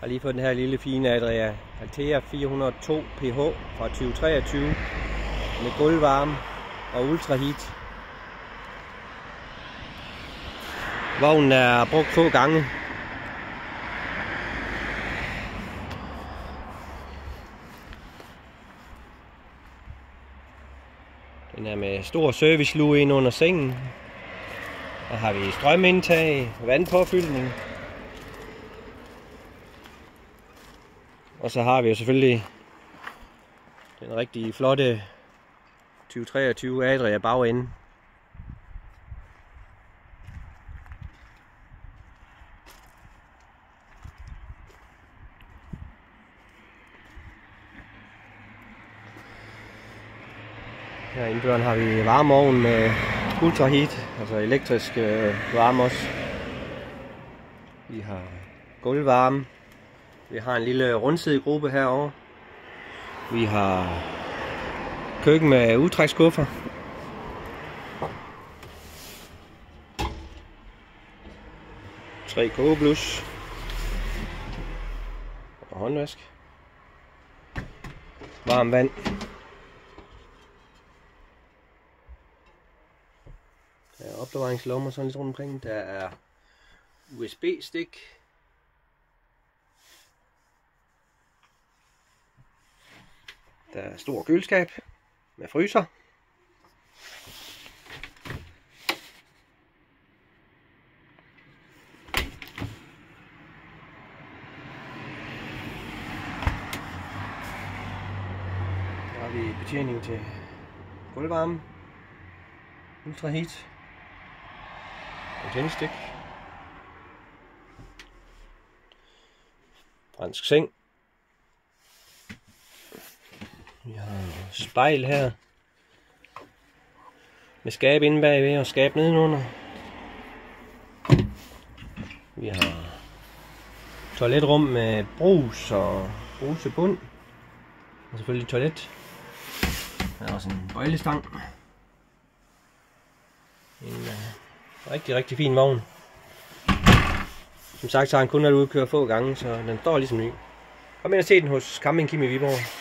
Har lige fået den her lille fine Adria Altea 402 PH fra 2023 med gulvvarme og ultraheat. Vognen er brugt få gange. Den er med stor servicelue ind under sengen. Der har vi strømindtag, vandpåfyldning. Og så har vi jo selvfølgelig den rigtig flotte 2023 Adria bagende. Her i døren har vi varmeovn med ultraheat, altså elektrisk varme også. Vi har gulvvarme. Vi har en lille rundsidegruppe herovre. Vi har køkken med udtrækskuffer. Tre kogeblus. Og håndvask. Varmt vand. Der er opbevaringslommer sådan lidt rundt omkring. Der er USB-stik. Der er stor køleskab med fryser. Der har vi betjening til gulvvarme, ultraheat, antennestik, fransk seng. Vi har spejl her med skab inde bagved og skab nedenunder. Vi har toiletrum med brus og brusebund. Og selvfølgelig toilet. Der er også en bøjlestang. En rigtig fin vogn. Som sagt så har han kun været ude at køre få gange, så den står ligesom ny. Kom ind og se den hos Camping Kim i Viborg.